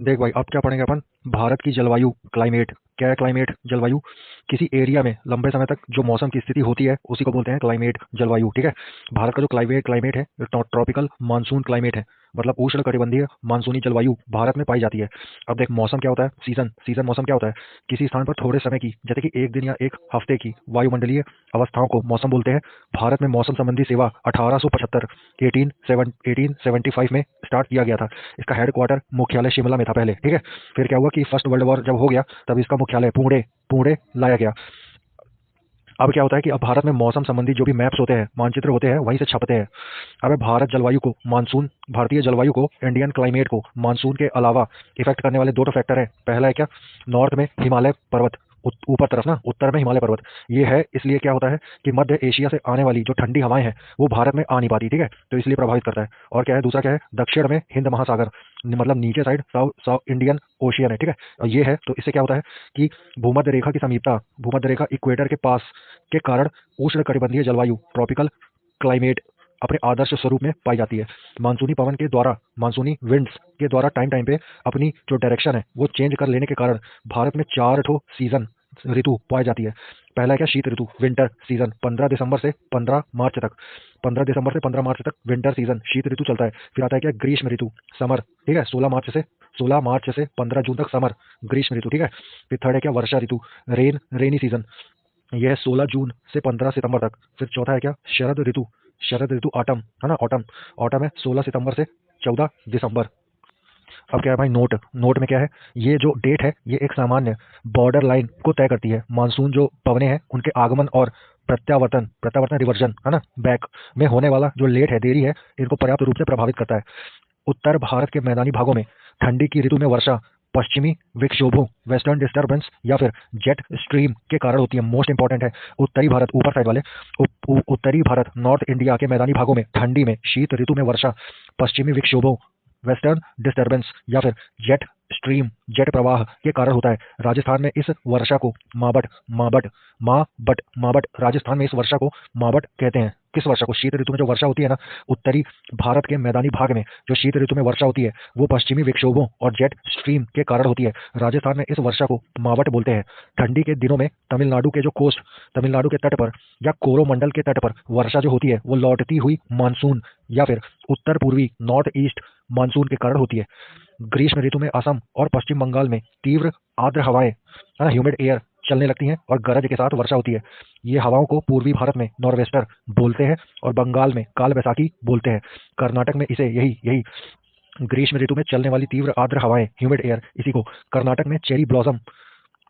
देख भाई, अब क्या पढ़ेंगे अपन। भारत की जलवायु, क्लाइमेट। क्या है क्लाइमेट? जलवायु। किसी एरिया में लंबे समय तक जो मौसम की स्थिति होती है उसी को बोलते हैं क्लाइमेट, जलवायु। ठीक है। भारत का जो क्लाइमेट है ट्रॉपिकल मानसून क्लाइमेट है। मतलब उष्ण कटिबंधीय मानसूनी जलवायु भारत में पाई जाती है। अब देख, मौसम क्या होता है? सीजन सीजन मौसम क्या होता है? किसी स्थान पर थोड़े समय की, जैसे कि एक दिन या एक हफ्ते की वायुमंडलीय अवस्थाओं को मौसम बोलते हैं। भारत में मौसम संबंधी सेवा 1875 1875 में स्टार्ट किया गया था। इसका हेडक्वार्टर मुख्यालय शिमला में था पहले। ठीक है। फिर क्या हुआ कि फर्स्ट वर्ल्ड वॉर जब हो गया तब इसका मुख्यालय पुणे पुणे लाया गया। अब क्या होता है कि अब भारत में मौसम संबंधी जो भी मैप्स होते हैं, मानचित्र होते हैं, वहीं से छपते हैं। अब भारत जलवायु को मानसून, भारतीय जलवायु को, इंडियन क्लाइमेट को मानसून के अलावा इफेक्ट करने वाले दो तो फैक्टर है। पहला है क्या? नॉर्थ में हिमालय पर्वत, ऊपर तरफ ना, उत्तर में हिमालय पर्वत। ये है इसलिए क्या होता है कि मध्य एशिया से आने वाली जो ठंडी हवाएं हैं वो भारत में आ नहीं पाती। ठीक है। तो इसलिए प्रभावित करता है। और क्या है दूसरा? क्या है? दक्षिण में हिंद महासागर, मतलब नीचे side south south Indian ocean है। ठीक है। और ये है तो इससे क्या होता है कि भूमध्य रेखा की समीपता, भूमध्य रेखा इक्वेटर के पास के कारण उष्ण कटिबंधीय जलवायु, ट्रॉपिकल क्लाइमेट अपने आदर्श स्वरूप में पाई जाती है। मानसूनी पवन के द्वारा, मानसूनी विंड्स के द्वारा टाइम टाइम पे अपनी जो डायरेक्शन है वो चेंज कर लेने के कारण भारत में चार ठो सीजन, ऋतु पाई जाती है। पहला है क्या? शीत ऋतु, विंटर सीजन, 15 दिसंबर से 15 मार्च तक। 15 दिसंबर से 15 मार्च तक विंटर सीजन, शीत ऋतु चलता है। फिर आता है क्या? ग्रीष्म ऋतु, समर। ठीक है। 16 मार्च से 15 जून तक समर, ग्रीष्म ऋतु। ठीक है। फिर थर्ड है क्या? वर्षा ऋतु, रेनी सीजन। यह है 16 जून से 15 सितंबर तक। फिर चौथा है क्या? शरद ऋतु, शरद ऋतु, ऑटम है ना, ऑटम। ऑटम है 16 सितंबर से 14 दिसंबर। अब क्या है भाई? नोट, नोट में क्या है? ये जो डेट है ये एक सामान्य बॉर्डर लाइन को तय करती है। मानसून जो पवने हैं उनके आगमन और प्रत्यावर्तन, प्रत्यावर्तन रिवर्जन है ना, बैक में होने वाला जो लेट है, देरी है, इनको पर्याप्त रूप से प्रभावित करता है। उत्तर भारत के मैदानी भागों में ठंडी की ऋतु में वर्षा पश्चिमी विक्षोभों, वेस्टर्न डिस्टर्बेंस या फिर जेट स्ट्रीम के कारण होती है। मोस्ट इंपॉर्टेंट है उत्तरी भारत, ऊपर साइड वाले उत्तरी भारत, नॉर्थ इंडिया के मैदानी भागों में ठंडी में शीत ऋतु में वर्षा पश्चिमी विक्षोभों, वेस्टर्न डिस्टर्बेंस या फिर जेट स्ट्रीम, जेट प्रवाह के कारण होता है। राजस्थान में इस वर्षा को माबट, माबट, माबट, माबट, राजस्थान में इस वर्षा को माबट कहते हैं। किस वर्षा को? शीत ऋतु में जो वर्षा होती है ना, उत्तरी भारत के मैदानी भाग में जो शीत ऋतु में वर्षा होती है वो पश्चिमी विक्षोभों और जेट स्ट्रीम के कारण होती है। राजस्थान में इस वर्षा को मावट बोलते हैं। ठंडी के दिनों में तमिलनाडु के जो कोस्ट, तमिलनाडु के तट पर या कोरोमंडल के तट पर वर्षा जो होती है वो लौटती हुई मानसून या फिर उत्तर पूर्वी, नॉर्थ ईस्ट मानसून के कारण होती है। ग्रीष्म ऋतु में असम और पश्चिम बंगाल में तीव्र आर्द्र हवाएं है ना, ह्यूमिड एयर चलने लगती हैं और गरज के साथ वर्षा होती है। ये हवाओं को पूर्वी भारत में नॉर्वेस्टर बोलते हैं और बंगाल में काल बैसाखी बोलते हैं। कर्नाटक में इसे यही यही ग्रीष्म ऋतु में चलने वाली तीव्र आर्द्र हवाएं, ह्यूमिड एयर, इसी को कर्नाटक में चेरी ब्लॉसम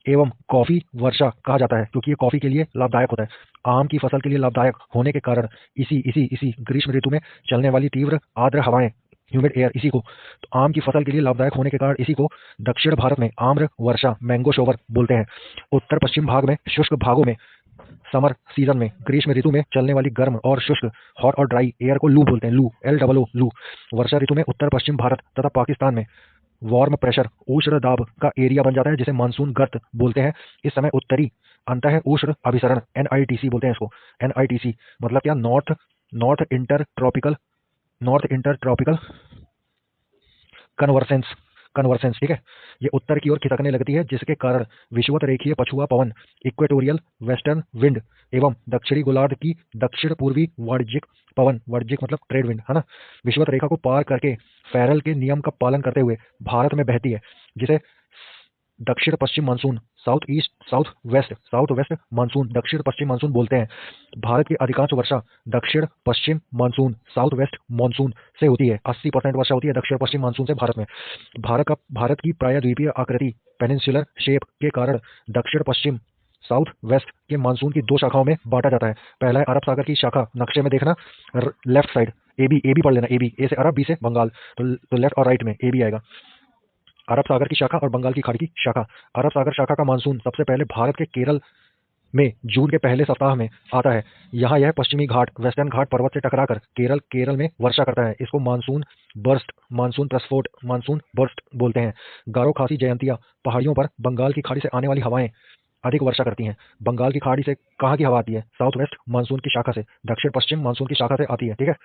एवं कॉफी वर्षा कहा जाता है, क्योंकि ये कॉफी के लिए लाभदायक होता है। आम की फसल के लिए लाभदायक होने के कारण इसी इसी इसी ग्रीष्म ऋतु में चलने वाली तीव्र आर्द्र हवाएं, ह्यूमिड एयर, इसी को, तो आम की फसल के लिए लाभदायक होने के कारण इसी को दक्षिण भारत में आम्र वर्षा, मैंगो शोवर बोलते हैं। उत्तर पश्चिम भाग में, शुष्क भागों में, समर सीजन में, ग्रीष्म ऋतु में चलने वाली गर्म और शुष्क, हॉट और ड्राई एयर को लू बोलते हैं। लू, LOO, लू। वर्षा ऋतु में उत्तर पश्चिम भारत तथा पाकिस्तान में वार्म प्रेशर, उष्ण दाब का एरिया बन जाता है जिसे मानसून गर्त बोलते हैं। इस समय उत्तरी अंतः उष्ण अभिसरण, NITC बोलते हैं इसको। NITC मतलब क्या? North north intertropical, north intertropical convergence, convergence. ठीक है। ये उत्तर की ओर खिसकने लगती है जिसके कारण विषुवत रेखीय पछुआ पवन, इक्वेटोरियल वेस्टर्न विंड एवं दक्षिणी गोलार्ध की दक्षिण पूर्वी वाणिज्यिक पवन, वाणिज्यिक मतलब ट्रेड विंड है ना, विषुवत रेखा को पार करके फैरल के नियम का पालन करते हुए भारत में बहती है, जिसे दक्षिण पश्चिम मानसून, साउथ वेस्ट मानसून, दक्षिण पश्चिम मानसून बोलते हैं। भारत की अधिकांश वर्षा दक्षिण पश्चिम मानसून, साउथ वेस्ट मानसून से होती है। 80% वर्षा होती है दक्षिण पश्चिम मानसून से भारत में। भारत की प्रायद्वीपीय आकृति, पेनिनसुलर शेप के कारण दक्षिण पश्चिम, साउथ वेस्ट के मानसून की दो शाखाओं में बांटा जाता है। पहला है अरब सागर की शाखा, नक्शे में देखना, लेफ्ट साइड AB, AB पढ़ लेना, AB, A से अरब, B से बंगाल, तो लेफ्ट और राइट में AB आएगा। अरब सागर की शाखा और बंगाल की खाड़ी की शाखा। अरब सागर शाखा का मानसून सबसे पहले भारत के केरल में जून के पहले सप्ताह में आता है। यहाँ यह पश्चिमी घाट, वेस्टर्न घाट पर्वत से टकराकर केरल में वर्षा करता है। इसको मानसून बर्स्ट, मानसून प्रस्फोट, मानसून बर्स्ट बोलते हैं। गारो खासी जयंतिया पहाड़ियों पर बंगाल की खाड़ी से आने वाली हवाएं अधिक वर्षा करती हैं। बंगाल की खाड़ी से कहाँ की हवा आती है? साउथ वेस्ट मानसून की शाखा से, दक्षिण पश्चिम मानसून की शाखा से आती है। ठीक है,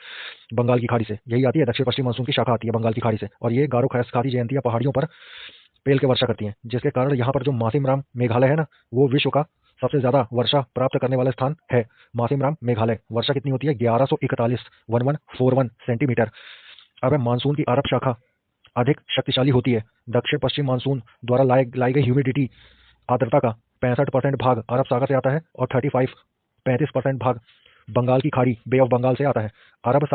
बंगाल की खाड़ी से यही आती है, दक्षिण पश्चिम मानसून की शाखा आती है बंगाल की खाड़ी से, और ये गारो खाड़ी जयंतिया पहाड़ियों पर पेल के वर्षा करती हैं, जिसके कारण यहाँ पर जो मासिमराम मेघालय है ना, वो विश्व का सबसे ज्यादा वर्षा प्राप्त करने वाला स्थान है। मासिमराम मेघालय वर्षा कितनी होती है? 1141 सेंटीमीटर। अब मानसून की अरब शाखा अधिक शक्तिशाली होती है। दक्षिण पश्चिम मानसून द्वारा लाई गई ह्यूमिडिटी आर्द्रता का 65% भाग अरब सागर से आता है और 35% भाग बंगाल की खाड़ी बे ऑफ बंगाल से आता है। अरब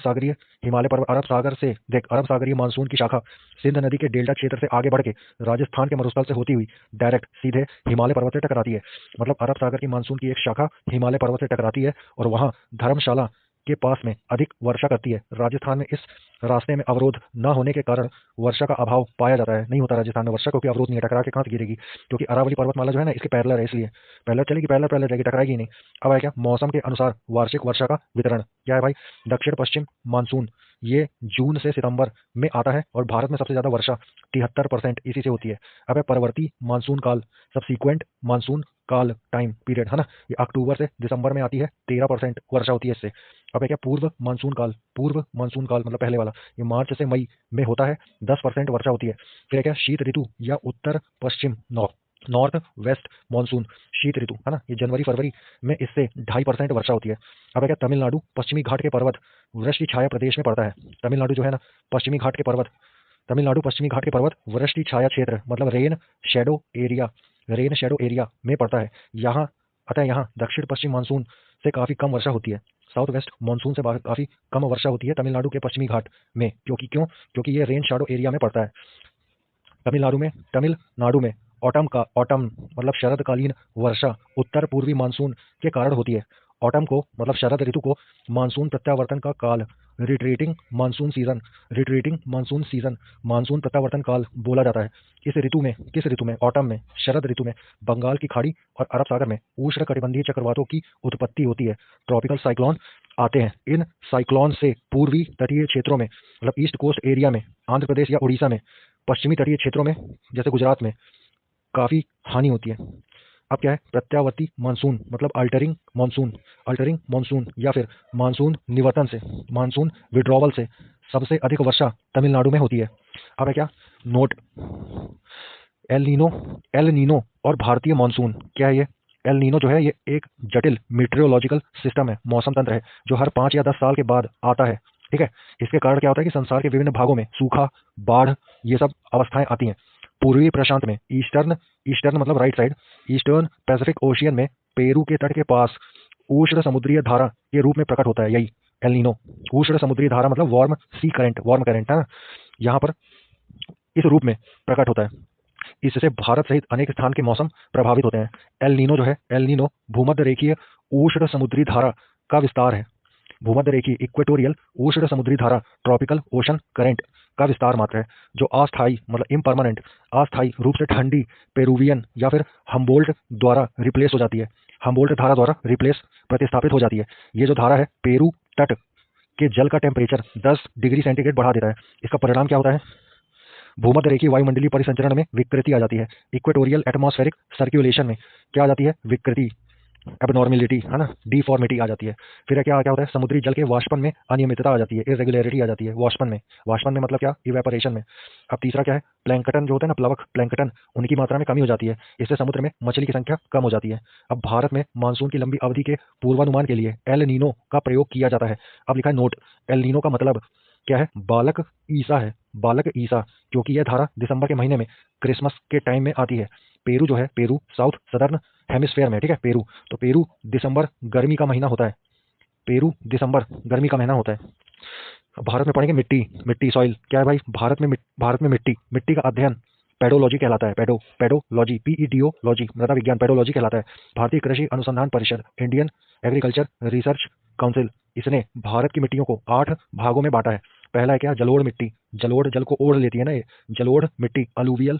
सागरीय हिमालय पर्वत, अरब सागर से देख, अरब सागरीय मानसून की शाखा सिंध नदी के डेल्टा क्षेत्र से आगे बढ़ के राजस्थान के मरुस्थल से होती हुई डायरेक्ट सीधे हिमालय पर्वत से टकराती है। मतलब अरब सागर की मानसून की एक शाखा हिमालय पर्वत से टकराती है और वहां धर्मशाला के पास में अधिक वर्षा करती है। राजस्थान में इस रास्ते में अवरोध न होने के कारण वर्षा का अभाव पाया जाता है। नहीं होता राजस्थान में वर्षा, क्योंकि अवरोध नहीं है, टकरा के कहाँ से गिरेगी? क्योंकि अरावली पर्वतमाला जो है ना, इसके पैरेलल है, इसलिए पैरेलल चलेगी, पैरेलल जाएगी, टकराएगी नहीं। अब है क्या? मौसम के अनुसार वार्षिक वर्षा का वितरण क्या है भाई? दक्षिण पश्चिम मानसून ये जून से सितंबर में आता है और भारत में सबसे ज्यादा वर्षा 73% इसी से होती है। अब है परवर्ती मानसून काल, सबसीक्वेंट मानसून काल टाइम पीरियड है ना, ये अक्टूबर से दिसंबर में आती है, 13% वर्षा होती है इससे। अब है क्या? पूर्व मानसून काल मतलब पहले वाला, ये मार्च से मई में होता है, 10% वर्षा होती है। फिर है क्या? शीत ऋतु या उत्तर पश्चिम नॉर्थ वेस्ट मानसून शीत ऋतु है ना, ये जनवरी फरवरी में इससे 2.5% वर्षा होती है। अब है क्या? तमिलनाडु पश्चिमी घाट के पर्वत वृष्टि छाया प्रदेश में पड़ता है। तमिलनाडु जो है ना, पश्चिमी घाट के पर्वत, तमिलनाडु पश्चिमी घाट के पर्वत वृष्टि छाया क्षेत्र मतलब रेन शेडो एरिया में पड़ता है। यहाँ अतः यहाँ दक्षिण पश्चिम मानसून से काफी कम वर्षा होती है। साउथ वेस्ट मानसून से काफी कम वर्षा होती है तमिलनाडु के पश्चिमी घाट में, क्योंकि ये रेन शेडो एरिया में पड़ता है। तमिलनाडु में ऑटम मतलब शरदकालीन वर्षा उत्तर पूर्वी मानसून के कारण होती है। ऑटम को मतलब शरद ऋतु को मानसून प्रत्यावर्तन का काल, रिट्रीटिंग मानसून सीजन मानसून प्रत्यावर्तन काल बोला जाता है। किस ऋतु में? ऑटम में, शरद ऋतु में बंगाल की खाड़ी और अरब सागर में उष्णकटिबंधीय चक्रवातों की उत्पत्ति होती है। ट्रॉपिकल साइक्लोन आते हैं। इन साइक्लोन से पूर्वी तटीय क्षेत्रों में मतलब ईस्ट कोस्ट एरिया में, आंध्र प्रदेश या उड़ीसा में, पश्चिमी तटीय क्षेत्रों में जैसे गुजरात में काफी हानि होती है। अब क्या है? प्रत्यावर्ती मानसून मतलब अल्टरिंग मानसून या फिर मानसून निवर्तन से, मानसून विड्रॉवल से सबसे अधिक वर्षा तमिलनाडु में होती है। अब है क्या? नोट, एल नीनो और भारतीय मानसून क्या है? ये एल नीनो जो है ये एक जटिल मीटेरोलॉजिकल सिस्टम है, मौसम तंत्र है, जो हर 5 या 10 साल के बाद आता है। ठीक है, इसके कारण क्या होता है कि संसार के विभिन्न भागों में सूखा, बाढ़, ये सब अवस्थाएं आती हैं। पूर्वी प्रशांत में ईस्टर्न मतलब right side, eastern Pacific ocean में पेरू के तट के पास उष्ण समुद्रीय धारा के रूप में प्रकट होता है। यही एल नीनो, उष्ण समुद्री धारा मतलब वार्म करंट है ना, यहाँ पर इस रूप में प्रकट होता है। इससे भारत सहित अनेक स्थान के मौसम प्रभावित होते हैं। एल नीनो भूमध्य रेखीय उष्ण समुद्री धारा का विस्तार है। भूमध्य रेखीय इक्वेटोरियल उष्ण समुद्री धारा ट्रॉपिकल ओशन करंट का विस्तार मात्र है, जो अस्थायी रूप से ठंडी पेरुवियन या फिर हम्बोल्ट द्वारा रिप्लेस हो जाती है, हम्बोल्ट धारा द्वारा प्रतिस्थापित हो जाती है। ये जो धारा है पेरू तट के जल का टेम्परेचर 10 डिग्री सेंटीग्रेड बढ़ा देता है। इसका परिणाम क्या होता है? भूमध्य रेखीय वायुमंडलीय परिसंचरण में विकृति आ जाती है। इक्वेटोरियल एटमॉस्फेरिक सर्कुलेशन में क्या आ जाती है? विकृति, एबनॉर्मेलिटी है ना, डिफॉर्मिटी आ जाती है। फिर क्या क्या होता है? समुद्री जल के वाष्पन में अनियमितता आ जाती है, इरेगुलरिटी आ जाती है वाष्पन में मतलब क्या? इवेपोरेशन में। अब तीसरा क्या है? प्लैंकटन जो होता है ना, प्लवक प्लैंकटन, उनकी मात्रा में कमी हो जाती है, इससे समुद्र में मछली की संख्या कम हो जाती है। अब भारत में मानसून की लंबी अवधि के पूर्वानुमान के लिए एल नीनो का प्रयोग किया जाता है। अब लिखा है नोट, एल नीनो का मतलब क्या है? बालक ईसा, क्योंकि यह धारा दिसंबर के महीने में क्रिसमस के टाइम में आती है। पेरू जो है, पेरू साउथ सदर्न हेमिस्फेयर में, ठीक है, पेरू दिसंबर गर्मी का महीना होता है, भारत में पढ़ेंगे मिट्टी सॉइल क्या है भाई? भारत में मिट्टी का अध्ययन पेडोलॉजी कहलाता है। पेडोलॉजी PEDOलॉजी मृदा विज्ञान पेडोलॉजी कहलाता है। भारतीय कृषि अनुसंधान परिषद, इंडियन एग्रीकल्चर रिसर्च काउंसिल, इसने भारत की मिट्टियों को 8 भागों में बांटा है। पहला है क्या? जलोढ़ मिट्टी, जलोढ़ जल को ओढ़ लेती है ना, ये जलोढ़ मिट्टी। अलूवियल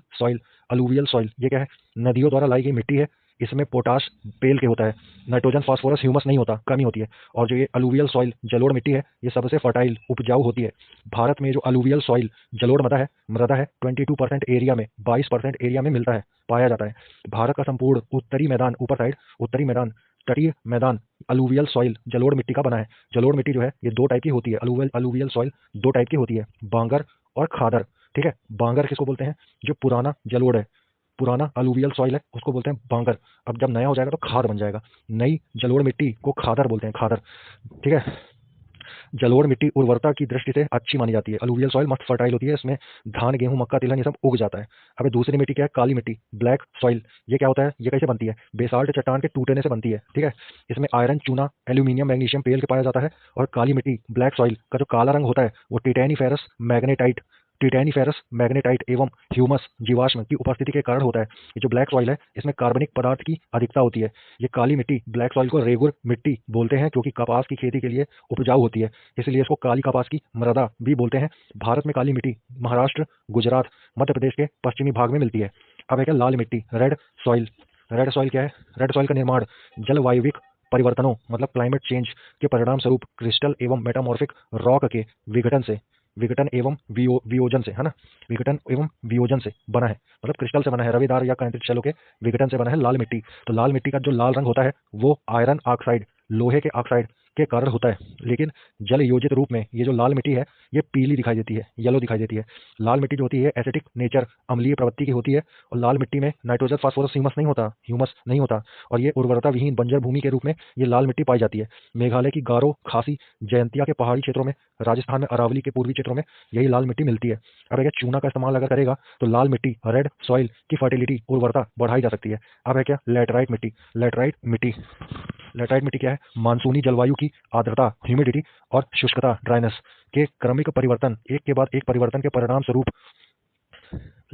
सॉइल, ये क्या है? नदियों द्वारा लाई गई मिट्टी है, इसमें पोटाश पेल के होता है, नाइट्रोजन फास्फोरस ह्यूमस नहीं होता, कमी होती है। और जो ये अलूवियल सॉइल जलोढ़ मिट्टी है ये सबसे फर्टाइल उपजाऊ होती है। भारत में जो अलूवियल सॉइल जलोढ़ मृदा है 22% एरिया में 22% एरिया में मिलता है, पाया जाता है। भारत का संपूर्ण उत्तरी मैदान, ऊपर साइड उत्तरी मैदान, तटीय मैदान अलूवियल सॉइल जलोढ़ मिट्टी का बना है। जलोढ़ मिट्टी जो है ये दो टाइप की होती है, अलूवियल सॉइल दो टाइप की होती है, बांगर और खादर। ठीक है, बांगर किसको बोलते हैं? जो पुराना जलोढ़ है, पुराना अलूवियल सॉइल है उसको बोलते हैं बांगर। अब जब नया हो जाएगा तो खाद बन जाएगा। नई जलोढ़ मिट्टी को खादर बोलते हैं, खादर। ठीक है, जलोढ़ मिट्टी उर्वरता की दृष्टि से अच्छी मानी जाती है। अलूवियल सॉइल मस्त फर्टाइल होती है, इसमें धान गेहूं मक्का तिलहन ये सब उग जाता है। अब दूसरी मिट्टी क्या है? काली मिट्टी, ब्लैक सॉइल। ये क्या होता है? ये कैसे बनती है? बेसाल्ट चट्टान के टूटने से बनती है। ठीक है, इसमें आयरन, चूना, एल्यूमिनियम, मैग्नीशियम पेल के पाया जाता है। और काली मिट्टी, ब्लैक सॉइल का जो काला रंग होता है वो टिटैनिफेरस मैग्नेटाइट एवं ह्यूमस जीवाश्म की उपस्थिति के कारण होता है। ये जो ब्लैक सॉइल है इसमें कार्बनिक पदार्थ की अधिकता होती है। ये काली मिट्टी, ब्लैक सॉइल को रेगुर मिट्टी बोलते हैं क्योंकि कपास की खेती के लिए उपजाऊ होती है, इसलिए इसको काली कपास की मृदा भी बोलते हैं। भारत में काली मिट्टी महाराष्ट्र, गुजरात, मध्य प्रदेश के पश्चिमी भाग में मिलती है। अब एक लाल मिट्टी, रेड सॉइल। रेड सॉइल क्या है? रेड सॉइल का निर्माण जलवायविक परिवर्तनों मतलब क्लाइमेट चेंज के परिणाम स्वरूप क्रिस्टल एवं मेटामॉर्फिक रॉक के विघटन एवं वियोजन से, है ना, विघटन एवं वियोजन से बना है। मतलब क्रिस्टल से बना है, रविदार या कांतित शैलों के विघटन से बना है लाल मिट्टी। तो लाल मिट्टी का जो लाल रंग होता है वो आयरन ऑक्साइड, लोहे के ऑक्साइड के कारण होता है। लेकिन जल योजित रूप में ये जो लाल मिट्टी है ये पीली दिखाई देती है, येलो दिखाई देती है। लाल मिट्टी जो होती है एसिडिक नेचर, अम्लीय प्रवृत्ति की होती है। और लाल मिट्टी में नाइट्रोजन फास्फोरस ह्यूमस नहीं होता। और ये उर्वरता विहीन बंजर भूमि के रूप में ये लाल मिट्टी पाई जाती है। मेघालय की गारो, खासी, जयंतिया के पहाड़ी क्षेत्रों में, राजस्थान में अरावली के पूर्वी क्षेत्रों में यही लाल मिट्टी मिलती है। अब अगर चूना का इस्तेमाल अगर करेगा तो लाल मिट्टी, रेड सॉइल की फर्टिलिटी, उर्वरता बढ़ाई जा सकती है। अब है क्या? लेटराइट मिट्टी। लेटराइट मिट्टी क्या है? मानसूनी जलवायु की आर्द्रता, ह्यूमिडिटी और शुष्कता, ड्राइनेस के क्रमिक परिवर्तन, एक के बाद एक परिवर्तन के परिणाम स्वरूप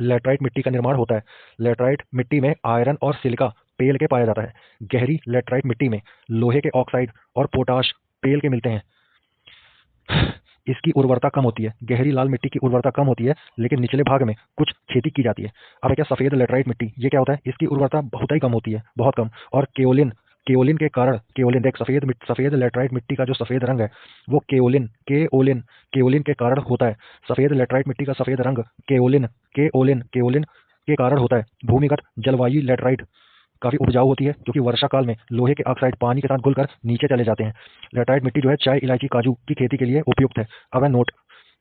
लेटराइट मिट्टी का निर्माण होता है। लेटराइट मिट्टी में आयरन और सिलिका पेल के पाया जाता है। गहरी लेटराइट मिट्टी में लोहे के ऑक्साइड और पोटाश पेल के मिलते हैं। इसकी उर्वरता कम होती है। गहरी लाल मिट्टी की उर्वरता कम होती है लेकिन निचले भाग में कुछ खेती की जाती है। अब क्या? सफेद लेटराइट मिट्टी। ये क्या होता है? इसकी उर्वरता बहुत ही कम होती है, बहुत कम। और केओलिन के कारण, केओलिन देख, सफेद लेटराइट मिट्टी का जो सफेद रंग है वो केओलिन के कारण होता है। सफेद लेटराइट मिट्टी का सफेद रंग केओलिन के कारण होता है। भूमिगत जलवायु लेटराइट काफी उपजाऊ होती है क्योंकि वर्षा काल में लोहे के ऑक्साइड पानी के साथ घुलकर नीचे चले जाते हैं। लेटराइट मिट्टी जो है चाय, इलायची, काजू की खेती के लिए उपयुक्त है। अब है नोट,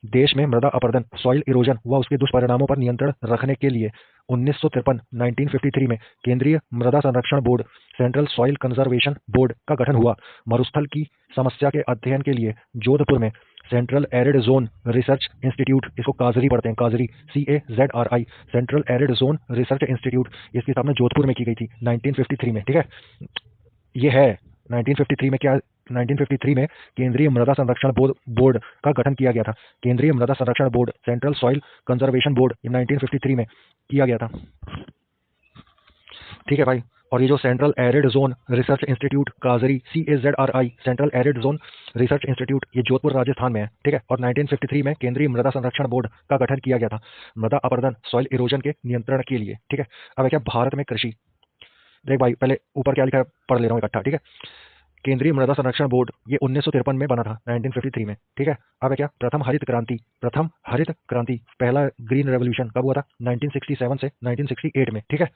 देश में मृदा अपरदन, सॉइल इरोजन व उसके दुष्परिणामों पर नियंत्रण रखने के लिए 1953 में केंद्रीय मृदा संरक्षण board, central soil conservation board का गठन हुआ। मरुस्थल की समस्या के अध्ययन के लिए जोधपुर में central Arid Zone Research institute, इसको काजरी पढ़ते हैं, काजरी, CAZRI, Central Arid Zone Research institute, इसकी स्थापना जोधपुर में की गई थी 1953 में। ठीक है, ये है 1953 में। क्या? 1953 में केंद्रीय मृदा संरक्षण बोर्ड का गठन किया गया था। केंद्रीय मृदा संरक्षण board, central soil conservation board, 1953 में किया गया था। ठीक है भाई। और ये जो Central Arid Zone Research Institute काजरी, CAZRI, Central Arid Zone Research Institute, ये जोधपुर राजस्थान में है। ठीक है, और 1953 में केंद्रीय मृदा संरक्षण बोर्ड का गठन किया गया था मृदा अपरदन, सॉइल इरोजन के नियंत्रण के लिए। ठीक है, अब क्या? भारत में कृषि। देख भाई, पहले ऊपर क्या लिखा है पढ़ ले रहा हूँ इकट्ठा। ठीक है, केंद्रीय मृदा संरक्षण बोर्ड ये 1953 में बना था, 1953 में। ठीक है, अब है क्या? प्रथम हरित क्रांति, पहला ग्रीन रेवोल्यूशन कब हुआ था? 1967 से 1968 में। ठीक है,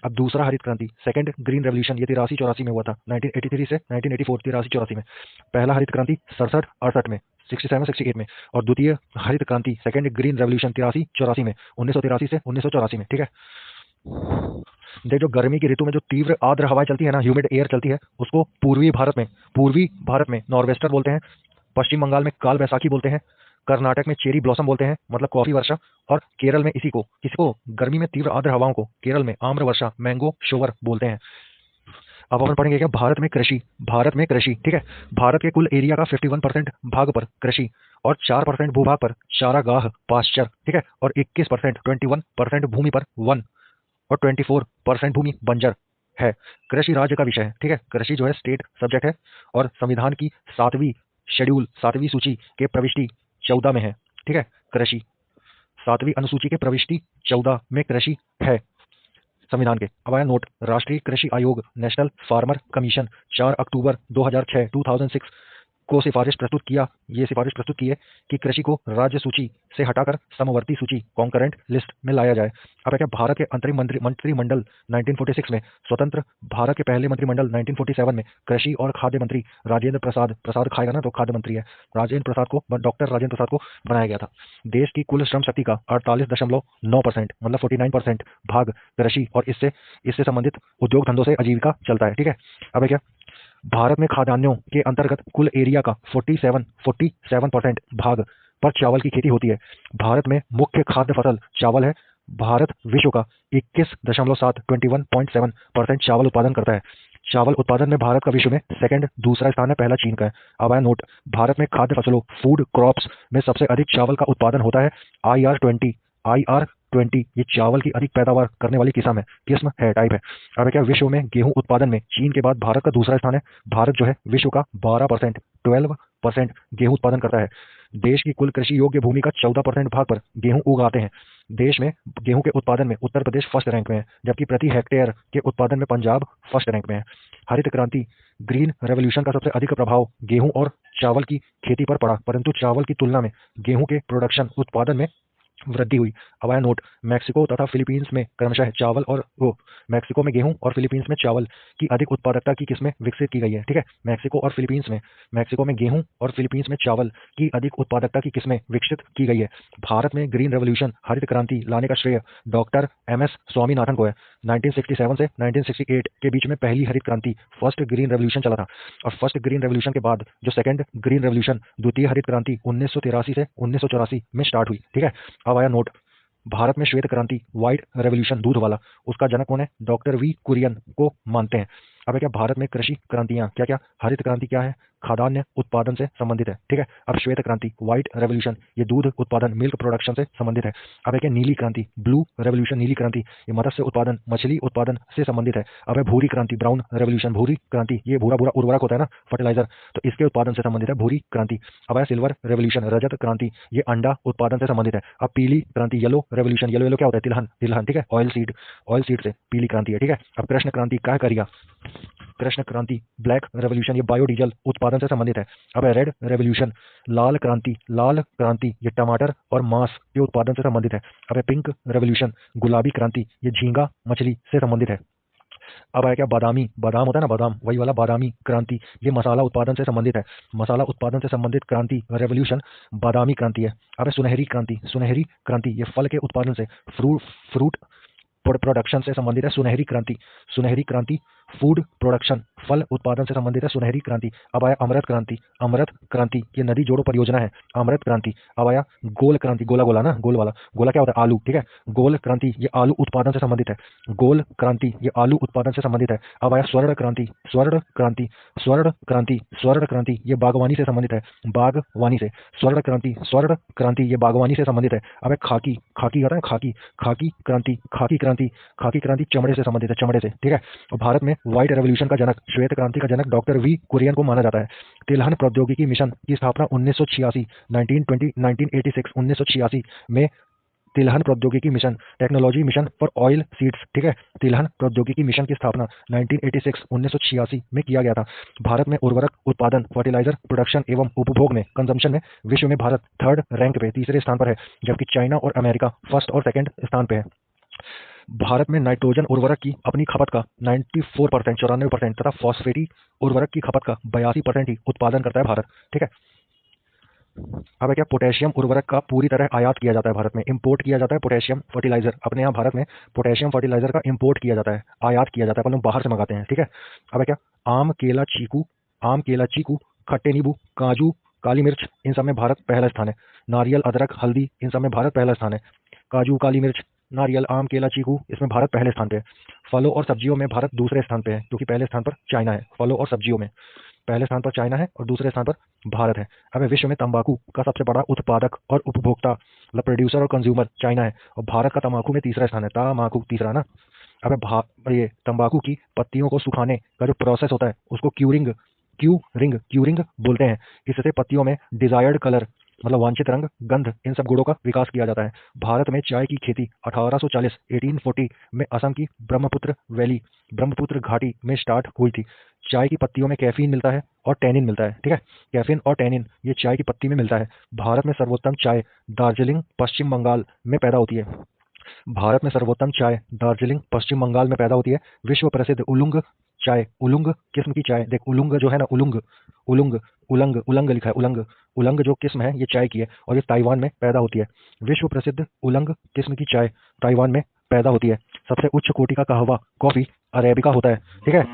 अब दूसरा हरित क्रांति, सेकंड ग्रीन रेवोल्यूशन, ये 83-84 में हुआ था, 1983 से 1984, 83-84 में। पहला हरित क्रांति 67-68 में, 67-68 में। और द्वितीय हरित क्रांति, सेकंड ग्रीन रेवोल्यूशन 83-84 में, 1983 से 1984 में। ठीक है, देख, जो गर्मी की ऋतु में जो तीव्र आर्द्र हवाएं चलती है ना, ह्यूमिड एयर चलती है, उसको पूर्वी भारत में नॉर्वेस्टर बोलते हैं। पश्चिम बंगाल में काल बैसाखी बोलते हैं। कर्नाटक में चेरी ब्लॉसम बोलते हैं, मतलब कॉफी वर्षा। और केरल में किसको गर्मी में तीव्र आर्द्र हवाओं को केरल में आम्र वर्षा, मैंगो शोवर बोलते हैं। अब अपन पढ़ेंगे क्या? भारत में कृषि। ठीक है, भारत के कुल एरिया का 51% भाग पर कृषि और 4% भूभाग पर चारागाह, पास्चर। ठीक है, और 21% भूमि पर वन और 24% भूमि बंजर है। कृषि राज्य का विषय है। ठीक है, कृषि जो है स्टेट सब्जेक्ट है और संविधान की 7वीं सूची के प्रविष्टि 14 में है। ठीक है, कृषि 7वीं अनुसूची के प्रविष्टि 14 में कृषि है। संविधान के। अब आया नोट, राष्ट्रीय कृषि आयोग नेशनल फार्मर कमीशन 4 अक्टूबर 2006 2006 को सिफारिश प्रस्तुत किया, ये सिफारिश प्रस्तुत की है कि कृषि को राज्य सूची से हटाकर समवर्ती सूची कॉन्करेंट लिस्ट में लाया जाए। अब है क्या, भारत के अंतरिम मंत्रिमंडल 1946 में स्वतंत्र, भारत के पहले मंत्रिमंडल 1947 में कृषि और खाद्य मंत्री राजेंद्र प्रसाद, प्रसाद खाएगा ना तो खाद्य मंत्री है, राजेंद्र प्रसाद को, डॉक्टर राजेंद्र प्रसाद को बनाया गया था। देश की कुल श्रम शक्ति का 48.9% मतलब 49% भाग कृषि और इससे इससे संबंधित उद्योग धंधों से आजीविका चलता है। ठीक है। अब है क्या, भारत में खाद्यान्नों के अंतर्गत कुल एरिया का 47% भाग पर चावल की खेती होती है। भारत में मुख्य खाद्य फसल चावल है। भारत विश्व का 21.7 चावल उत्पादन करता है। चावल उत्पादन में भारत का विश्व में सेकंड, दूसरा स्थान है, पहला चीन का है। अब आया नोट, भारत में खाद्य फसलों फूड क्रॉप्स में सबसे अधिक चावल का उत्पादन होता है। IR20 ये चावल की अधिक पैदावार करने वाली किस्म है, टाइप है। अब क्या, विश्व में गेहूं उत्पादन में चीन के बाद भारत का दूसरा स्थान है। भारत जो है विश्व का 12% गेहूं उत्पादन करता है। देश की कुल कृषि योग्य भूमि का 14% भाग पर गेहूं उगाते हैं। देश में गेहूं के उत्पादन में उत्तर प्रदेश फर्स्ट रैंक में है, जबकि प्रति हेक्टेयर के उत्पादन में पंजाब फर्स्ट रैंक में है। हरित क्रांति ग्रीन रेवोल्यूशन का सबसे अधिक प्रभाव गेहूं और चावल की खेती पर पड़ा, परंतु चावल की तुलना में गेहूं के प्रोडक्शन उत्पादन में वृद्धि हुई। अब आया नोट, मैक्सिको तथा फिलीपींस में क्रमशः चावल और मैक्सिको में गेहूं और फिलीपींस में चावल की अधिक उत्पादकता की किस्में विकसित की गई है। ठीक है, मैक्सिको में गेहूं और फिलीपींस में चावल की अधिक उत्पादकता की किस्में विकसित की गई है। भारत में ग्रीन रेवोल्यूशन हरित क्रांति लाने का श्रेय डॉक्टर MS स्वामीनाथन को है। 1967 से 1968 के बीच में पहली हरित क्रांति फर्स्ट ग्रीन रेवोल्यूशन चला था, और फर्स्ट ग्रीन रेवोल्यूशन के बाद जो सेकंड ग्रीन रेवोल्यूशन द्वितीय हरित क्रांति 1983 से 1984 में स्टार्ट हुई। ठीक है। अब आया नोट, भारत में श्वेत क्रांति व्हाइट रेवोल्यूशन दूध वाला, उसका जनक कौन है? डॉक्टर V कुरियन को मानते हैं। अब क्या, भारत में कृषि क्रांतियां क्या क्या, हरित क्रांति क्या है? खाद्यान्न उत्पादन से संबंधित है। ठीक है। अब श्वेत क्रांति व्हाइट रेवोल्यूशन ये दूध उत्पादन मिल्क प्रोडक्शन से संबंधित है। अब है क्या, नीली क्रांति ब्लू रेवोल्यूशन, नीली क्रांति ये मत्स्य उत्पादन मछली उत्पादन से संबंधित है। अब है भूरी क्रांति ब्राउन रेवोल्यूशन, भूरी क्रांति ये भूरा भूरा उर्वरक होता है ना, फर्टिलाइजर, तो इसके उत्पादन से संबंधित है भूरी क्रांति। अब है सिल्वर रेवोल्यूशन रजत क्रांति ये अंडा उत्पादन से संबंधित है। अब पीली क्रांति येलो रेवोल्यूशन, येलो क्या होता है? तिलहन। ठीक है, ऑयल सीड से पीली क्रांति है। ठीक है। अब कृष्ण क्रांति क्या करेगा? कृष्ण क्रांति ब्लैक रेवोल्यूशन ये बायोडीजल उत्पादन से संबंधित है। अब है रेड रेवोल्यूशन लाल क्रांति ये टमाटर और मांस के उत्पादन से संबंधित है। अब है पिंक रेवोल्यूशन गुलाबी क्रांति ये झींगा मछली से संबंधित है। अब है क्या, बादाम होता है ना, बादाम, वही वाला बादामी क्रांति ये मसाला उत्पादन से संबंधित है। मसाला उत्पादन से संबंधित क्रांति रेवोल्यूशन बादामी क्रांति है। अब है सुनहरी क्रांति ये फल के उत्पादन से फ्रूट प्रोडक्शन से संबंधित है। सुनहरी क्रांति फूड प्रोडक्शन फल उत्पादन से संबंधित है। सुनहरी क्रांति। अब आया अमृत क्रांति ये नदी जोड़ो परियोजना है, अमृत क्रांति। अब आया गोल क्रांति, गोला ना, गोल वाला, गोला क्या होता है? आलू। ठीक है, गोल क्रांति ये आलू उत्पादन से संबंधित है। गोल क्रांति ये आलू उत्पादन से संबंधित है। अब आया स्वर्ण क्रांति ये बागवानी से संबंधित है, बागवानी से। स्वर्ण क्रांति ये बागवानी से संबंधित है। अब है खाकी होता है, खाकी क्रांति चमड़े से संबंधित है, चमड़े से। ठीक है। और भारत में व्हाइट रेवोल्यूशन का जनक, श्वेत क्रांति का जनक डॉक्टर V कुरियन को माना जाता है। तिलहन प्रौद्योगिकी मिशन की स्थापना 1986 में तिलहन प्रौद्योगिकी mission technology mission for oil seeds. ठीक है, तिलहन प्रौद्योगिकी मिशन की स्थापना 1986 में किया गया था। भारत में उर्वरक उत्पादन फर्टिलाइजर प्रोडक्शन एवं उपभोग में कंजम्पशन में विश्व में भारत थर्ड रैंक पे तीसरे स्थान पर है, जबकि चाइना और अमेरिका फर्स्ट और सेकंड स्थान पे है। भारत में नाइट्रोजन उर्वरक की अपनी खपत का 94% तथा फॉस्फेटी उर्वरक की खपत का 82% ही उत्पादन करता है भारत। ठीक है। अब है क्या, पोटेशियम उर्वरक का पूरी तरह आयात किया जाता है भारत में, इंपोर्ट किया जाता है पोटेशियम फर्टिलाइजर। अपने यहाँ भारत में पोटेशियम फर्टिलाइजर का इंपोर्ट किया जाता है, आयात किया जाता है, मतलब बाहर से मंगाते हैं। ठीक है। अब है क्या, आम केला चीकू खट्टे नींबू काजू काली मिर्च इन सब में भारत पहला स्थान है। नारियल अदरक हल्दी इन सब में भारत पहला स्थान है। काजू काली मिर्च नारियल आम केला चीकू इसमें भारत पहले स्थान पे है। फलों और सब्जियों में भारत दूसरे स्थान पे है, क्योंकि पहले स्थान पर चाइना है। फलों और सब्जियों में पहले स्थान पर चाइना है और दूसरे स्थान पर भारत है। अब विश्व में तंबाकू का सबसे बड़ा उत्पादक और उपभोक्ता, मतलब प्रोड्यूसर और कंज्यूमर चाइना है, और भारत का तंबाकू में तीसरा स्थान है। तंबाकू तीसरा ना। अब ये तंबाकू की पत्तियों को सुखाने का जो प्रोसेस होता है उसको क्यूरिंग बोलते हैं। इससे पत्तियों में डिजायर्ड कलर मतलब वांछित रंग, गंध, इन सब गुणों का विकास किया जाता है। भारत में चाय की खेती 1840 में असम की ब्रह्मपुत्र वैली, ब्रह्मपुत्र घाटी में स्टार्ट हुई थी। चाय की पत्तियों में कैफीन मिलता है और टैनिन मिलता है, ठीक है। कैफीन और टैनिन ये चाय की पत्ती में मिलता है। भारत में सर्वोत्तम चाय दार्जिलिंग पश्चिम बंगाल में पैदा होती है। भारत में सर्वोत्तम चाय दार्जिलिंग पश्चिम बंगाल में पैदा होती है। विश्व प्रसिद्ध उलुंग चाय, उलुंग किस्म की चाय, देख उलुंग जो है ना, उलुंग, उलुंग, उलंग, उलंग लिखा है, उलंग, उलंग जो किस्म है ये चाय की है और ये ताइवान में पैदा होती है। विश्व प्रसिद्ध उलंग किस्म की चाय ताइवान में पैदा होती है। सबसे उच्च कोटि का कहवा कॉफी अरेबिका होता है, ठीक है।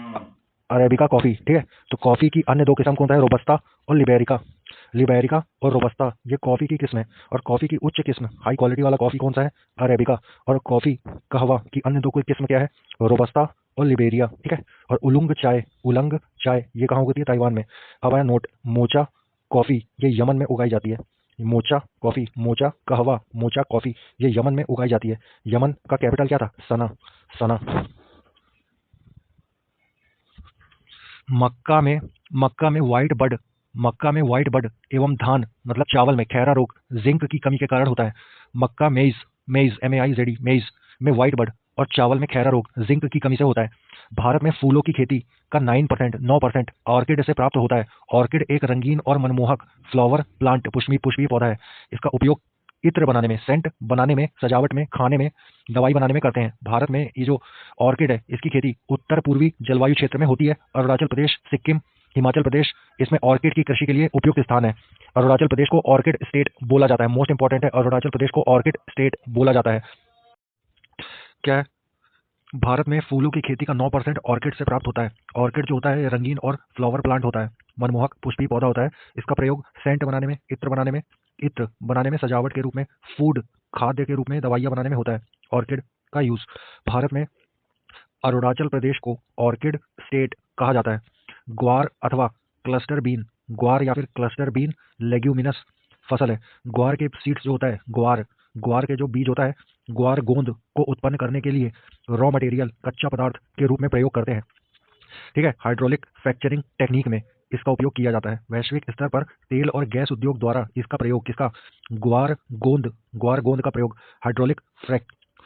अरेबिका कॉफी, ठीक है। तो कॉफी की अन्य दो किस्म कौन सा है, रोबस्ता और लिबेरिका। लिबेरिका और रोबस्ता ये कॉफी की किस्म है। और कॉफी की उच्च किस्म हाई क्वालिटी वाला कॉफी कौन सा है, अरेबिका। और कॉफी कहवा की अन्य दो कोई किस्म क्या है, रोबस्ता और लिबेरिया, ठीक है। और उलंग चाय ये कहाँ होती है, ताइवान में। अब आया नोट, मोचा कॉफी ये यमन में उगाई जाती है। मोचा कॉफी, मोचा कहवा, मोचा कॉफी ये यमन में उगाई जाती है। यमन का कैपिटल क्या था, सना, सना। मक्का में मक्का में व्हाइट बड मक्का में व्हाइट बड एवं धान मतलब चावल में खैरा रोग जिंक की कमी के कारण होता है। मक्का मेज, मेज MAIZE मेज में व्हाइट बड और चावल में खैरा रोग जिंक की कमी से होता है। भारत में फूलों की खेती का 9% ऑर्किड से प्राप्त होता है। ऑर्किड एक रंगीन और मनमोहक फ्लावर प्लांट पुष्पीय पौधा है। इसका उपयोग इत्र बनाने में, सेंट बनाने में, सजावट में, खाने में, दवाई बनाने में करते हैं। भारत में ये जो ऑर्किड है इसकी खेती उत्तर पूर्वी जलवायु क्षेत्र में होती है। अरुणाचल प्रदेश, सिक्किम, हिमाचल प्रदेश इसमें ऑर्किड की कृषि के लिए उपयुक्त स्थान है। अरुणाचल प्रदेश को ऑर्किड स्टेट बोला जाता है। मोस्ट इंपॉर्टेंट है, अरुणाचल प्रदेश को ऑर्किड स्टेट बोला जाता है। क्या है, भारत में फूलों की खेती का 9% ऑर्किड से प्राप्त होता है। ऑर्किड जो होता है ये रंगीन और फ्लावर प्लांट होता है, मनमोहक पुष्पीय पौधा होता है। इसका प्रयोग सेंट बनाने में, इत्र बनाने में, सजावट के रूप में, फूड खाद्य के रूप में, दवाइयाँ बनाने में होता है ऑर्किड का यूज। भारत में अरुणाचल प्रदेश को ऑर्किड स्टेट कहा जाता है। ग्वार अथवा क्लस्टर बीन, ग्वार या फिर क्लस्टर बीन लेग्यूमिनस फसल है। ग्वार के सीड्स जो होता है, ग्वार के जो बीज होता है, ग्वार गोंद को उत्पन्न करने के लिए रॉ मटेरियल कच्चा पदार्थ के रूप में प्रयोग करते हैं, ठीक है। हाइड्रोलिक फ्रैक्चरिंग टेक्निक में इसका उपयोग किया जाता है। वैश्विक स्तर पर तेल और गैस उद्योग द्वारा इसका प्रयोग, किसका, ग्वार गोंद का प्रयोग हाइड्रोलिक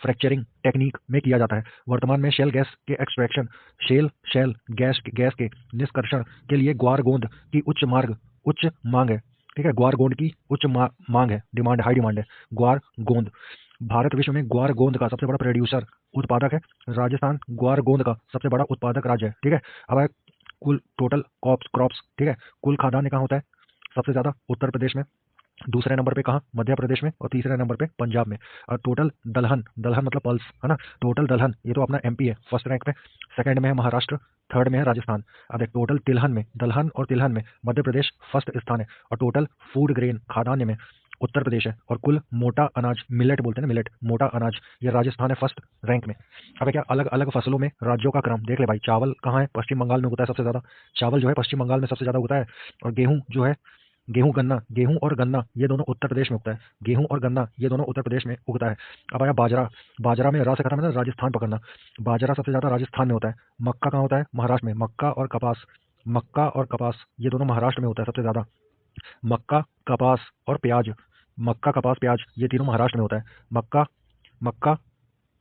फ्रैक्चरिंग टेक्निक में किया जाता है। वर्तमान में शेल गैस के एक्सट्रैक्शन, शेल गैस के निष्कर्षण के लिए ग्वार गोंद की उच्च मांग है, ठीक है। ग्वार गोंद की उच्च मांग है, हाई डिमांड है ग्वार गोंद। भारत विश्व में ग्वार गोंद का सबसे बड़ा प्रोड्यूसर, उत्पादक है। राजस्थान ग्वार गोंद का सबसे बड़ा उत्पादक राज्य है, ठीक है। अब है कुल टोटल क्रॉप्स, ठीक है। कुल खाद्यान्न कहाँ होता है सबसे ज्यादा, उत्तर प्रदेश में। दूसरे नंबर पे कहाँ, मध्य प्रदेश में। और तीसरे नंबर पे पंजाब में। और टोटल दलहन, दलहन मतलब पल्स है ना, टोटल दलहन ये तो अपना MP है फर्स्ट रैंक पे। सेकंड में है महाराष्ट्र, थर्ड में है राजस्थान। अब देख टोटल तिलहन में, दलहन और तिलहन में मध्य प्रदेश फर्स्ट स्थान है। और टोटल फूड ग्रेन खाद्यान्न में उत्तर प्रदेश है। और कुल मोटा अनाज, मिलेट बोलते हैं ना, मिलेट मोटा अनाज, ये राजस्थान है फर्स्ट रैंक में। अब क्या अलग अलग फसलों में राज्यों का क्रम देख ले भाई। चावल कहाँ है, पश्चिम बंगाल में होता है सबसे ज्यादा। चावल जो है पश्चिम बंगाल में सबसे ज्यादा होता है। और गेहूं जो है, गेहूं और गन्ना ये दोनों उत्तर प्रदेश में उगता है। गेहूं और गन्ना ये दोनों उत्तर प्रदेश में उगता है। अब आया बाजरा, बाजरा में रा से खत्म है ना, राजस्थान पकड़ना। बाजरा सबसे ज्यादा राजस्थान में होता है। मक्का कहाँ होता है, महाराष्ट्र में। मक्का और कपास ये दोनों महाराष्ट्र में होता है सबसे ज्यादा। मक्का, कपास और प्याज, मक्का, कपास, प्याज ये तीनों महाराष्ट्र में होता है। मक्का मक्का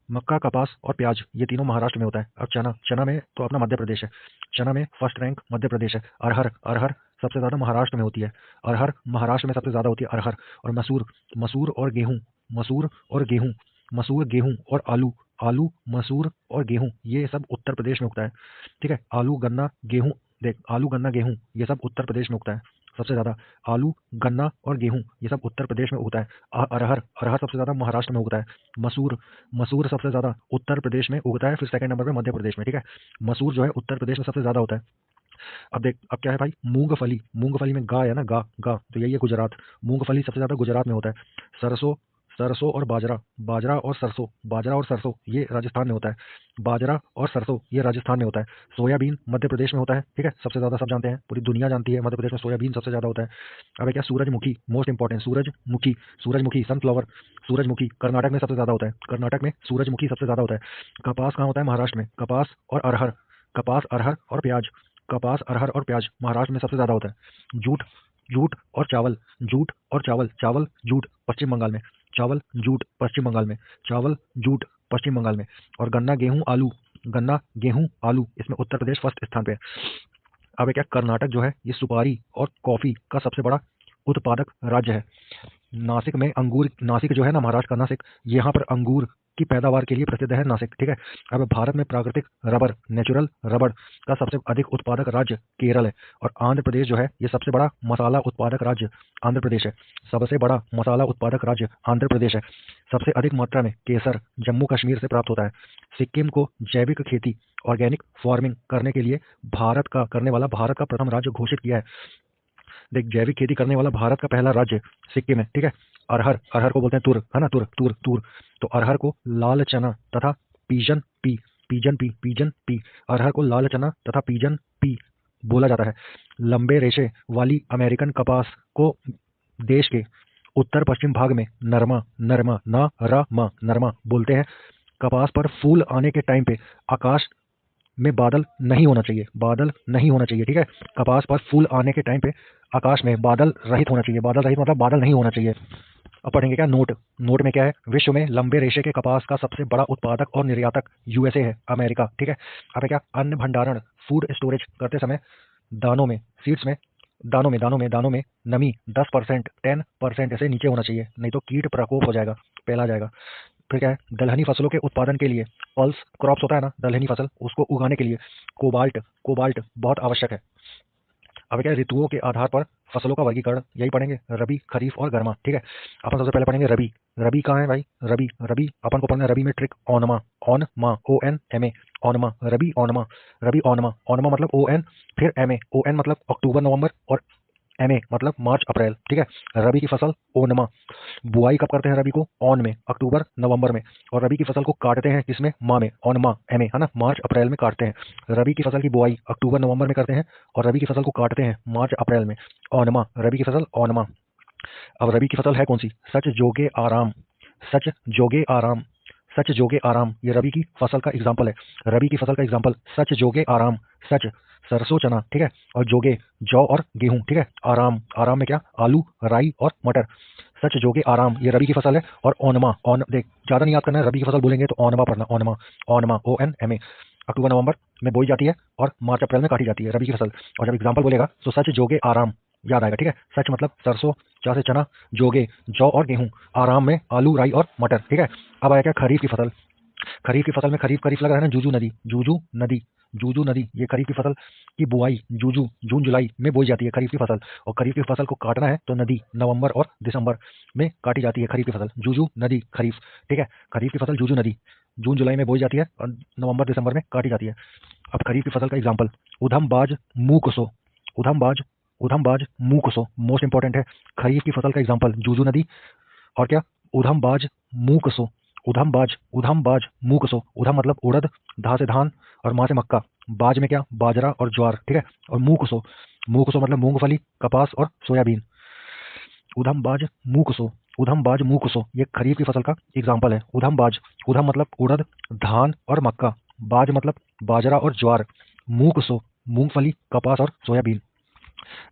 मक्का, कपास और प्याज ये तीनों महाराष्ट्र में होता है। अब चना, चना में तो अपना मध्य प्रदेश है। चना में फर्स्ट रैंक मध्य प्रदेश है। अरहर, अरहर सबसे ज्यादा महाराष्ट्र में होती है। अरहर महाराष्ट्र में सबसे ज्यादा होती है अरहर। और मसूर, मसूर और गेहूं, मसूर और गेहूं, मसूर, गेहूं और आलू, आलू, मसूर और गेहूं ये सब उत्तर प्रदेश में उगता है, ठीक है। आलू, गन्ना, गेहूं, देख आलू, गन्ना, गेहूं ये सब उत्तर प्रदेश में उगता है सबसे ज्यादा। आलू, गन्ना और गेहूं ये सब उत्तर प्रदेश में उगता है। अरहर, अरहर सबसे ज्यादा महाराष्ट्र में उगता है। मसूर, मसूर सबसे ज्यादा उत्तर प्रदेश में उगता है। फिर सेकंड नंबर पे मध्य प्रदेश में, ठीक है। मसूर जो है उत्तर प्रदेश में सबसे ज्यादा होता है। अब देख अब क्या है भाई, मूंगफली, मूंगफली में गा है ना, गा गा तो यही है गुजरात। मूंगफली सबसे ज्यादा गुजरात में होता है। सरसों, सरसों और बाजरा, बाजरा और सरसों ये राजस्थान में होता है। बाजरा और सरसों ये राजस्थान में होता है। सोयाबीन मध्य प्रदेश में होता है, ठीक है। सबसे ज्यादा सब जानते हैं, पूरी दुनिया जानती है, मध्य प्रदेश में सोयाबीन सबसे ज्यादा होता है। अब क्या, सूरजमुखी, मोस्ट इंपॉर्टेंट, सूरजमुखी, सूरजमुखी सनफ्लावर, सूरजमुखी कर्नाटक में सबसे ज्यादा होता है। कर्नाटक में सूरजमुखी सबसे ज्यादा होता है। कपास कहाँ होता है, महाराष्ट्र में। कपास और अरहर, कपास, अरहर और प्याज, कपास, अरहर और प्याज महाराष्ट्र में सबसे ज्यादा होता है। जूट, जूट और चावल, जूट और चावल, चावल जूट पश्चिम बंगाल में, चावल जूट पश्चिम बंगाल में, चावल जूट पश्चिम बंगाल में। और गन्ना गेहूं आलू, गन्ना गेहूं आलू, इसमें उत्तर प्रदेश फर्स्ट स्थान पे है। अब क्या कर्नाटक जो है ये सुपारी और कॉफी का सबसे बड़ा उत्पादक राज्य है। नासिक में अंगूर, नासिक जो है ना महाराष्ट्र का नासिक, यहाँ पर अंगूर की पैदावार के लिए प्रसिद्ध है नासिक, ठीक है। अब भारत में प्राकृतिक रबर, नेचुरल रबर का सबसे अधिक उत्पादक राज्य केरल है। और आंध्र प्रदेश जो है ये सबसे बड़ा मसाला उत्पादक राज्य आंध्र प्रदेश है। सबसे बड़ा मसाला उत्पादक राज्य आंध्र प्रदेश है। सबसे अधिक मात्रा में केसर जम्मू कश्मीर से प्राप्त होता है। सिक्किम को जैविक खेती, ऑर्गेनिक फार्मिंग करने के लिए करने वाला भारत का प्रथम राज्य घोषित किया है। देख, जैविक खेती करने वाला भारत का पहला राज्य सिक्किम है, ठीक है। अरहर, अरहर को बोलते हैं तुर, है ना, तुर तुर तुर। तो अरहर को लाल चना तथा पीजन पी, पीजन पी, अरहर को लाल चना तथा पीजन पी बोला जाता है। लंबे रेशे वाली अमेरिकन कपास को देश के उत्तर पश्चिम भाग में नरमा, नरमा न र म नरमा बोलते हैं। कपास पर फूल आने के टाइम पे आकाश में बादल नहीं होना चाहिए, बादल नहीं होना चाहिए, ठीक है। कपास पर फूल आने के टाइम पे आकाश में बादल रहित होना चाहिए, बादल रहित मतलब बादल नहीं होना चाहिए। अब पढ़ेंगे क्या नोट, नोट में क्या है, विश्व में लंबे रेशे के कपास का सबसे बड़ा उत्पादक और निर्यातक यूएसए है, अमेरिका, ठीक है। अब क्या, अन्न भंडारण, फूड स्टोरेज करते समय दानों में, सीड्स में, दानों में नमी 10%, 10% से नीचे होना चाहिए, नहीं तो कीट प्रकोप हो जाएगा, फैला जाएगा। फिर क्या है, दलहनी फसलों के उत्पादन के लिए, पल्स क्रॉप्स होता है ना दलहनी फसल, उसको उगाने के लिए कोबाल्ट, कोबाल्ट बहुत आवश्यक है। अब क्या है, ऋतुओं के आधार पर फसलों का वर्गीकरण यही पढ़ेंगे, रबी, खरीफ और गर्मा, ठीक है। अपन सबसे पहले पढ़ेंगे रबी। रबी कहाँ है भाई, रबी, रबी अपन को पढ़ना है, रबी में ट्रिक ओनमा, ऑन मा, ओ एन एम ए, ओनमा, रबी ओनमा, रबी ओनमा, ओनमा मतलब ओ एन, फिर एम ए, ओ एन मतलब अक्टूबर नवंबर, और एम ए मतलब मार्च अप्रैल, ठीक है। रबी की फसल ओनमा। बुआई कब करते हैं रबी को, ऑन में, अक्टूबर नवंबर में। और रबी की फसल को काटते हैं किसमें, माह में, ऑन माह, एम ए, है ना, मार्च अप्रैल में काटते हैं। रबी की फसल की बुआई अक्टूबर नवंबर में करते हैं और रबी की फसल को काटते हैं मार्च अप्रैल में, ऑन माह, रबी की फसल ऑन माह। अब रबी की फसल है कौन सी, सच जोगे आराम, सच जोगे आराम, सच जोगे आराम, ये रबी की फसल का एग्जाम्पल है। रबी की फसल का एग्जाम्पल सच जोगे आराम, सच सरसों चना, ठीक है, और जोगे जौ और गेहूं, ठीक है। आराम, आराम में क्या, आलू, राई और मटर। सच जोगे आराम ये रबी की फसल है। और ओनमा, ऑन देख ज्यादा नहीं याद करना है, रबी की फसल बोलेंगे तो ओनमा पढ़ना, ओनमा, ओनमा, ओ एन एम ए। अक्टूबर नवंबर में बोई जाती है और मार्च अप्रैल में काटी जाती है रबी की फसल। और जब एग्जाम्पल बोलेगा तो सच जोगे आराम याद आएगा, ठीक है। सच मतलब सरसों, चा से चना, जोगे जौ और गेहूं, आराम में आलू, राई और मटर, ठीक है। अब आया क्या, खरीफ की फसल। खरीफ की फसल में, खरीफ, खरीफ लग रहा है ना, जूजू नदी, जूजू नदी, जूजू नदी, ये खरीफ की फसल की बुआई जूजू, जून जुलाई में बोई जाती है खरीफ की फसल। और खरीफ की फसल को काटना है तो नदी नवंबर और दिसंबर में काटी जाती है खरीफ की फसल, जूजू नदी खरीफ, ठीक है। खरीफ की फसल जूजू नदी, जून जुलाई में बोई जाती है और नवंबर दिसंबर में काटी जाती है। अब खरीफ की फसल का एग्जाम्पल, उधमबाज मूकसो, उधमबाज, उधमबाज मूकसो मोस्ट इंपॉर्टेंट है। खरीफ की फसल का एग्जाम्पल जूजू नदी और क्या, उधमबाज मूकसो, उधमबाज, उधमबाज मूकसो। उधम मतलब उड़द, धा से धान और माँ से मक्का, बाज में क्या, बाजरा और ज्वार, ठीक है। और मूकसो, मूकसो मतलब मूंगफली, कपास और सोयाबीन। उधमबाज मूकसो, उधमबाज मूकसो ये खरीफ की फसल का एग्जाम्पल है। उधमबाज, उधम मतलब उड़द, धान और मक्का, बाज मतलब बाजरा और ज्वार, मूकसो मूंगफली, कपास और सोयाबीन।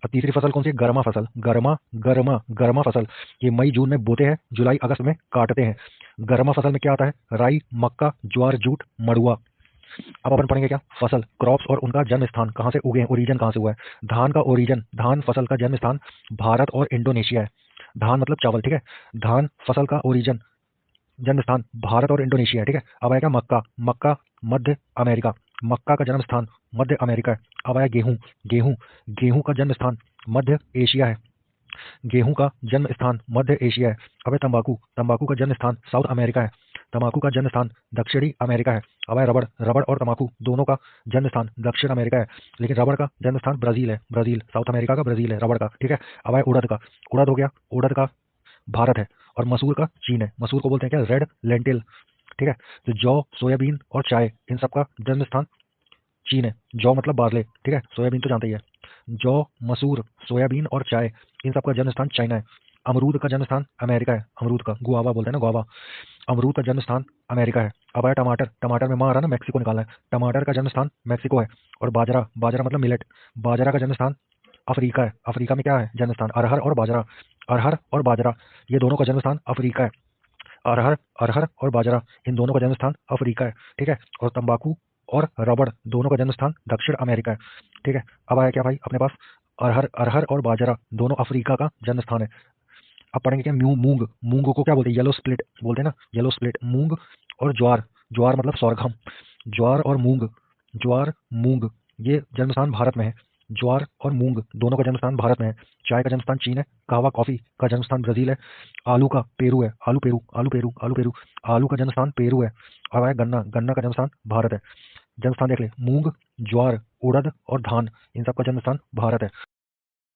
और तीसरी फसल कौन सी है, गर्मा फसल, गर्मा, गर्मा, गर्मा फसल, ये मई जून में बोते हैं, जुलाई अगस्त में काटते हैं। गर्मा फसल में क्या आता है, राई, मक्का, ज्वार, जूट, मड़ुआ। अब अपन पढ़ेंगे क्या, फसल, क्रॉप्स और उनका जन्म स्थान, कहाँ से उगे हैं, ओरिजन कहाँ से हुआ है। धान का ओरिजन, धान फसल का जन्म स्थान भारत और इंडोनेशिया है। धान मतलब चावल, ठीक है। धान फसल का ओरिजन, जन्म स्थान भारत और इंडोनेशिया है, ठीक है। अब आएगा मक्का, मक्का मध्य अमेरिका, मक्का का जन्म स्थान मध्य अमेरिका है। अब आया गेहूं, गेहूं, गेहूं का जन्म स्थान मध्य एशिया है, गेहूं का जन्म स्थान मध्य एशिया है। अब है तंबाकू, तंबाकू का जन्म स्थान साउथ अमेरिका है, तंबाकू का जन्म स्थान दक्षिणी अमेरिका है। अब है रबड़, रबड़ और तंबाकू दोनों का जन्म स्थान दक्षिण अमेरिका है, लेकिन रबड़ का जन्म स्थान ब्राजील है, ब्राजील, साउथ अमेरिका का ब्राजील है रबड़ का, ठीक है। अब है उड़द का, उड़द हो गया, उड़द का भारत है। और मसूर का चीन है, मसूर को बोलते हैं क्या, रेड लेंटिल, ठीक है। तो जौ, सोयाबीन और चाय, इन सब का जन्म स्थान चीन है। जौ मतलब बार्ले, ठीक है, सोयाबीन तो जानते ही है। जौ, मसूर, सोयाबीन और चाय, इन सब का जन्म स्थान चाइना है। अमरूद का जन्म स्थान अमेरिका है, अमरूद का गुआवा बोलते हैं ना, गुआवा, अमरूद का जन्म स्थान अमेरिका है। अब आया टमाटर, टमाटर में माँ आ रहा है ना, मैक्सिको निकालना है, टमाटर का जन्म स्थान मैक्सिको है। और बाजरा, बाजरा मतलब मिलेट, बाजरा का जन्म स्थान अफ्रीका है। अफ्रीका में क्या है जन्म स्थान? अरहर और बाजरा। अरहर और बाजरा ये दोनों का जन्म स्थान अफ्रीका है। अरहर अरहर और बाजरा इन दोनों का जन्म स्थान अफ्रीका है। ठीक है। और तंबाकू और रबड़ दोनों का जन्म स्थान दक्षिण अमेरिका है। ठीक है। अब आया क्या भाई अपने पास? अरहर अरहर और बाजरा दोनों अफ्रीका का जन्म स्थान है। अब पढ़ेंगे क्या? मूंग। मूंग को क्या बोलते हैं? येलो स्प्लिट बोलते हैं ना, येलो स्प्लिट। मूंग और ज्वार। ज्वार मतलब sorghum। ज्वार और मूंग। ज्वार मूंग ये जन्म स्थान भारत में है। ज्वार और मूंग दोनों का जन्म स्थान भारत में है। चाय का जन्म स्थान चीन है। कहवा कॉफी का जन्म स्थान ब्राजील है। आलू का पेरू है। आलू पेरू आलू पेरू आलू पेरू आलू का जन्म स्थान पेरू है। अब आया गन्ना। गन्ना का जन्म स्थान भारत है। जन्म स्थान देख ले, मूंग, ज्वार, उड़द और धान इन सब का जन्म स्थान भारत है।